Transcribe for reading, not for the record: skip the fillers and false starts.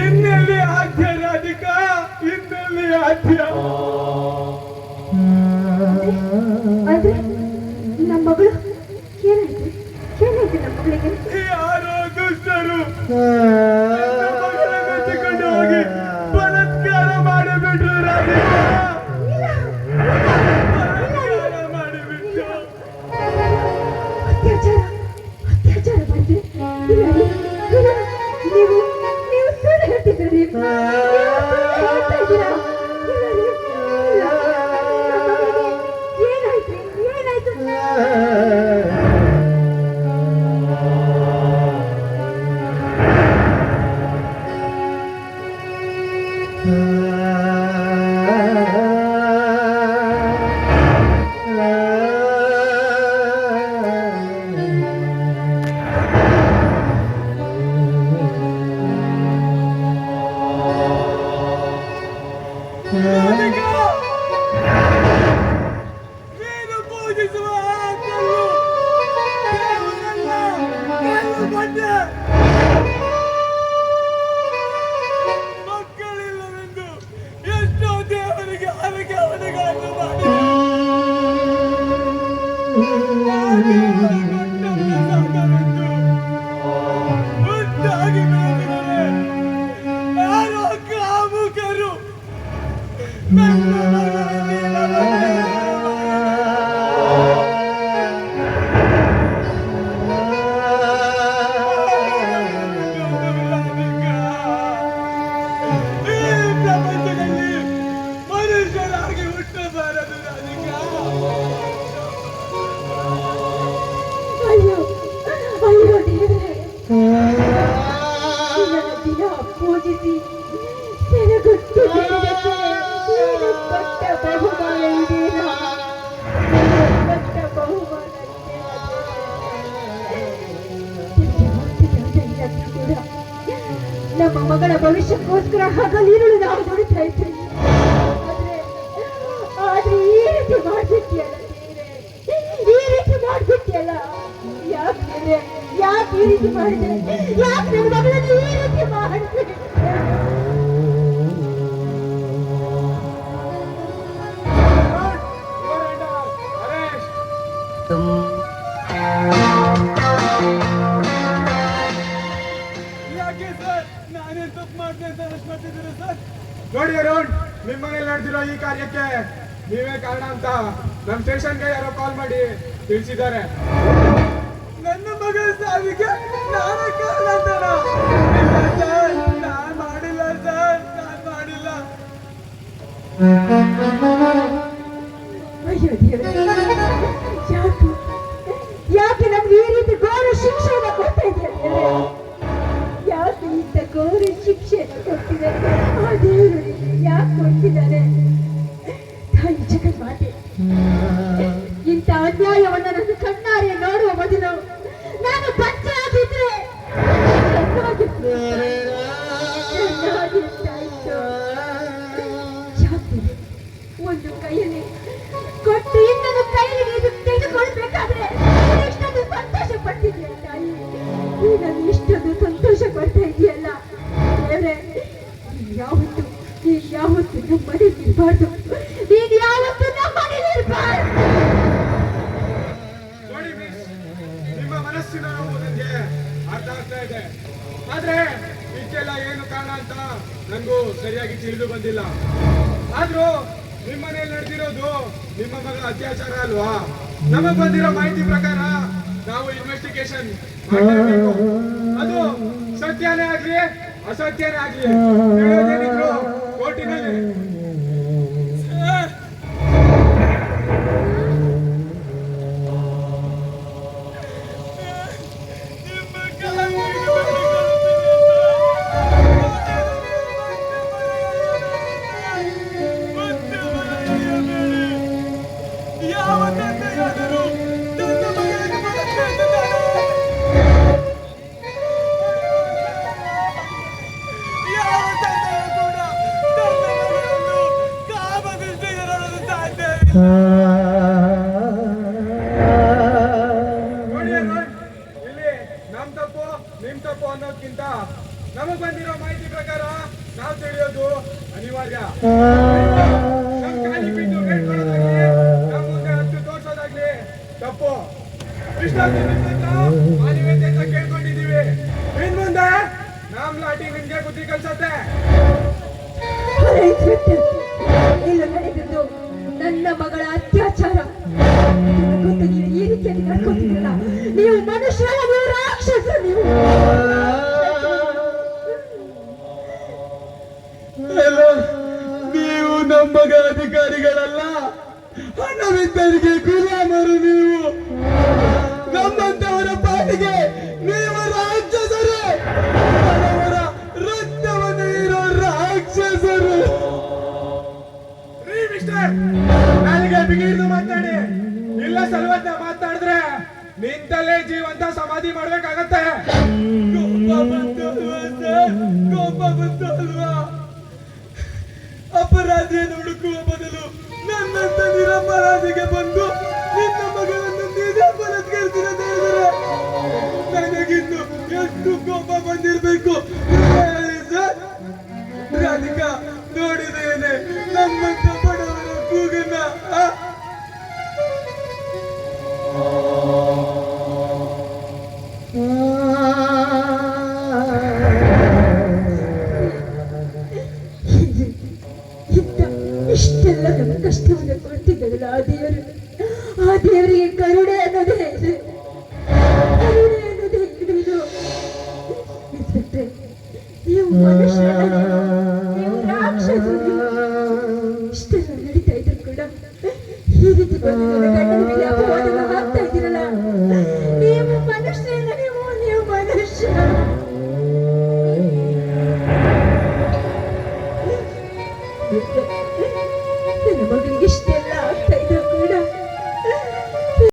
ಇನ್ನೆಲ್ಲಿ ಆದ್ಯ ರಾಧಿಕಾ, ಇನ್ನೆಲ್ಲಿ ಆದ್ಯ? ಆದ್ರೆ ನಮ್ಮ ಮಗಳು ಏನಾಯ್ತು? ಏನಾಯ್ತು ನಮ್ಮ ಮಗಳಿಗೆ? ಯಾರೋ ದುಷ್ಟರು ಕಟ್ಟಿಕೊಂಡು ಹೋಗಿ ಬಲಾತ್ಕಾರ ಮಾಡಿಬಿಟ್ರು ರಾಧಿಕಾ. ಬಲಾತ್ಕಾರ ಮಾಡಿಬಿಟ್ಟು ಅತ್ಯಾಚಾರ ಮಾಡಿದ್ರೆ ನೀವು ಸುಳ್ಳು ಹೇಳ್ತಿದ್ದೀರಿ. ಏನಾಯ್ತು? ಏನಾಯ್ತು? ನೀನು ಪೂಜಿಸುವ ಆ ಕಲ್ಲು ದೇವರಲ್ಲ, ಕಲ್ಲು ಬಂಡೆ. ಮಕ್ಕಳಿಲ್ಲವೆಂದು ಎಷ್ಟೋ ದೇವರಿಗೆ ಹರಕೆ ಹೊಣೆಗಳನ್ನು ಮಾಡಿ ಮುದ್ದಾಗಿ ಬೆಳೆದಿದ್ದಾರೆ. ಯಾರೋ ಕಾಮುಕರು ನನ್ನ ಮಗನಲ್ಲಿ ಈ ಪ್ರಪಂಚದಲ್ಲಿ ಮನುಷ್ಯರಾಗಿ ಹುಟ್ಟಬಾರದು ರಾಧಿಕಾ. ಅಯ್ಯೋ ಅಯ್ಯೋ ದೇವರೇ, ನನ್ನ ದಿನ ಪೂಜಿಸಿ ಸೆರಗೊಟ್ಟು ಬೇಡಿದ್ದಕ್ಕೆ ನೀನು ಕೊಟ್ಟ ಬಹುಮಾನ ಇದೇನಾ? ಕೊಟ್ಟ ಬಹುಮಾನ ಇದೇನಾ? ನಮ್ಮ ಮಗಳ ಭವಿಷ್ಯಕ್ಕೋಸ್ಕರ ಹಗಲಿರುಳು ನಾವು ದುಡಿತಾ ಇದ್ದೀವಿ. ಆದ್ರೆ ಈ ರೀತಿ ಮಾಡ್ಬಿಟ್ಟಿಯಲ್ಲ ದೇವ್ರೆ, ಈ ರೀತಿ ಮಾಡ್ಬಿಟ್ಟಿಯಲ್ಲ. ಯಾಕೆ ದೇವ್ರೆ, ಯಾಕೆ ಈ ರೀತಿ ಮಾಡಿದೆ? ಯಾಕೆ ನನ್ನ ಮಗಳನ್ನು ಈ ರೀತಿ ಮಾಡಿದೆ? ಯಾಕೆ ಸರ್, ನಾನೇನ್ ತಪ್ಪು ಮಾಡಿದೆ ಅಂತ ಅರೆಸ್ಟ್ ಮಾಡ್ತಿದ್ದೀರಾ ಸರ್? ನೋಡಿ ಅರುಣ್, ನಿಮ್ಮ ಮನೇಲಿ ನಡೆದಿರೋ ಈ ಕಾರ್ಯಕ್ಕೆ ನೀವೇ ಕಾರಣ ಅಂತ ನಮ್ಮ ಸ್ಟೇಷನ್ಗೆ ಯಾರೋ ಕಾಲ್ ಮಾಡಿ ತಿಳಿಸಿದ್ದಾರೆ. ನನ್ನ ಮಗಳ ಸಾವಿಗೆ ನಾನೇ ಕಾರಣ ಅಂತಾನ? ಇಲ್ಲ ಸರ್, ನಾನ್ ಮಾಡಿಲ್ಲ ಸರ್, ನಾನ್ ಮಾಡಿಲ್ಲ. ಅಯ್ಯೋ ದೇವ್ರೆ, ಯಾಕೆ ಯಾಕೆ ನಮ್ಗೆ ಈ ರೀತಿ ಘೋರ ಶಿಕ್ಷೆಯನ್ನು ಕೊಡ್ತಾ ಇದೆಯಾ ದೇವ್ರೆ? ಯಾಕೆ ಇಂಥ ಘೋರ ಶಿಕ್ಷೆಯನ್ನು ಕೊಡ್ತಿದೆ ಆ ದೇವರು? ಯಾಕೆ ಕೊಡ್ತಿದ್ದಾನೆ? ತಾಯಿ ಜಗನ್ಮಾತೆ, ಇಂಥ ಅನ್ಯಾಯವನ್ನು ನನ್ನ ಕಣ್ಣಾರೆ ನೋಡುವ ಮೊದಲು ನಾನು ಪಚ್ಚೆ ಆಗಿದ್ರೆ ಚೆನ್ನಾಗಿರ್ತಾ ಇತ್ತು. ಯಾಕೆ ಒಂದು ಕೈಯಲ್ಲಿ ಕೊಟ್ಟು ಇನ್ನೊಂದು ಕೈಯಲ್ಲಿ ಇದು ತೆಗೆದುಕೊಳ್ಬೇಕಾದ್ರೆ ಇಷ್ಟೊಂದು ಸಂತೋಷ ಪಡ್ತಿದ್ಯಾ ತಾಯಿ? ನಾನು ಇಷ್ಟೊಂದು ಸಂತೋಷ ಪಡ್ತಾ ಇದೆಯಲ್ಲ ದೇವ್ರೆ, ಯಾವತ್ತು ನಮ್ಮ ಮನೇಲಿ ಇರಬಾರ್ದು. ನೀನು ಯಾವತ್ತು ನಮ್ಮ ಮನೇಲಿ ಇರಬಾರ್ದು. ನೋಡಿ ಮಿಸ್, ನಿಮ್ಮ ಮನಸ್ಸಿನ ನೋವು ನನಗೆ ಅರ್ಥ ಆಗ್ತಾ ಇದೆ. ಆದ್ರೆ ಇದಕ್ಕೆಲ್ಲ ಏನು ಕಾರಣ ಅಂತ ನನಗೂ ಸರಿಯಾಗಿ ತಿಳಿದು ಬಂದಿಲ್ಲ. ಆದ್ರೂ ನಿಮ್ಮ ಮನೇಲಿ ನಡೆದಿರೋದು ನಿಮ್ಮ ಮಗಳ ಅತ್ಯಾಚಾರ ಅಲ್ವಾ? ನಮಗ್ ಬಂದಿರೋ ಮಾಹಿತಿ ಪ್ರಕಾರ ನಾವು ಇನ್ವೆಸ್ಟಿಗೇಷನ್ ಮಾಡಲೇಬೇಕು. ಅದು ಸತ್ಯನೇ ಆಗ್ಲಿ ಅಸತ್ಯನೇ ಆಗ್ಲಿ ತಿಳಿಯೋದೇನಿದ್ರು ಕೋರ್ಟಿನಲ್ಲಿ. ನೋಡಿ ಇಲ್ಲಿ ನಮ್ ತಪ್ಪು ನಿಮ್ ತಪ್ಪು ಅನ್ನೋದ್ಕಿಂತ ನಮಗ್ ಬಂದಿರೋ ಮಾಹಿತಿ ಪ್ರಕಾರ ನಾವು ತಿಳಿಯೋದು ಅನಿವಾರ್ಯ. ನಮ್ ಖಾಲಿ ಬಿದ್ದು ಬೇಡ್ಕೊಳ್ಳೋದಾಗ್ಲಿ, ನಮ್ ಮುಂದೆ ಹತ್ತು ತೋರ್ಸೋದಾಗ್ಲಿ ತಪ್ಪು. ಮಾನವೀಯತೆ ಅಂತ ಕೇಳ್ಕೊಂಡಿದೀವಿ. ಇನ್ ಮುಂದೆ ನಮ್ ಲಾಟಿ ನಿಮ್ಗೆ ಬುದ್ಧಿ ಕಲ್ಸತ್ತೆ. ಇಲ್ಲಿ ನಡೆದಿದ್ದು ನನ್ನ ಮಗಳ ಅತ್ಯಾಚಾರ. ಗೊತ್ತು, ನೀವು ಈ ರೀತಿಯಾಗಿ ನಡ್ಕೊತಿರಲ್ಲ. ನೀವು ಮನುಷ್ಯರ, ನೀವು ರಾಕ್ಷಸ. ನೀವು ನಮ್ಮಗ ಅಧಿಕಾರಿಗಳಲ್ಲ, ಹಣವಿದ್ದರಿಗೆ ಗುಲಾಮರು. ನೀವು ನಮ್ಮಂತವರ ಪಾಲಿಗೆ ನೀವು ರಾಕ್ಷಸರು, ಅವರ ರಕ್ತವನ್ನು ಇರೋ ರಾಕ್ಷಸರು. ಮಿಸ್ಟರ್, ನನಗೆ ಬಿಗಿದು ಮಾತಾಡಿ. ಇಲ್ಲ ಸಲ್ವತ್ತ ಮಾತಾಡಿದ್ರೆ ನಿಂತಲ್ಲೇ ಜೀವಂತ ಸಮಾಧಿ ಮಾಡ್ಬೇಕಾಗತ್ತೆ. ಕೋಪ ಬಂತು ಅಲ್ವಾ? ಅಪರಾಧಿಯನ್ನು ಹುಡುಕುವ ಬದಲು ನನ್ನಂತ ನಿರಪರಾಧಿಗೆ ಬಂದು ನಿನ್ನ ಮಗಳನ್ನು ನೀನೇ ಬಲತ್ಕರಿಸಿದ ದೇವರೇ, ನನಗಿನ್ನು ಎಷ್ಟು ಕೋಪ ಬಂದಿರಬೇಕು ಹೇಳಿ ಸರ್. ರಾಧಿಕಾ, ನೋಡಿದೇನೆ ನಮ್ಮಂತ ಬಡವರ ಕೂಗನ್ನ. ಇಷ್ಟೆಲ್ಲ ನಮ್ಮ ಕಷ್ಟವನ್ನು ಕೊಡ್ತಿದ್ದಲ್ಲ ಆ ದೇವರಿಗೆ ಕರುಣೆ ಅನ್ನೋದೇ ಇದೆ. ಕರುಣೆ ಅನ್ನೋದೇ ಇದು. ಇನ್ಸ್ಪೆಕ್ಟ್ರೆ, ನೀವು ಮನುಷ್ಯರಲ್ಲ, ನೀವು ರಾಕ್ಷಸರು. ಇಷ್ಟೆಲ್ಲ ನಡೀತಾ ಇದ್ರು ಕೂಡ ಈ ರೀತಿ ಬಂದು ನನ್ನ ಗಂಡನ ಮೇಲೆ ಅಪವಾದನ ಹಾಕ್ತಾ ಇದ್ದೀರಲ್ಲ. ನೀವು ಮನುಷ್ಯರಲ್ಲ, ನೀವು ಮನುಷ್ಯ. ನನ್ನ ಮಗನಿಗೆ ಇಷ್ಟೇ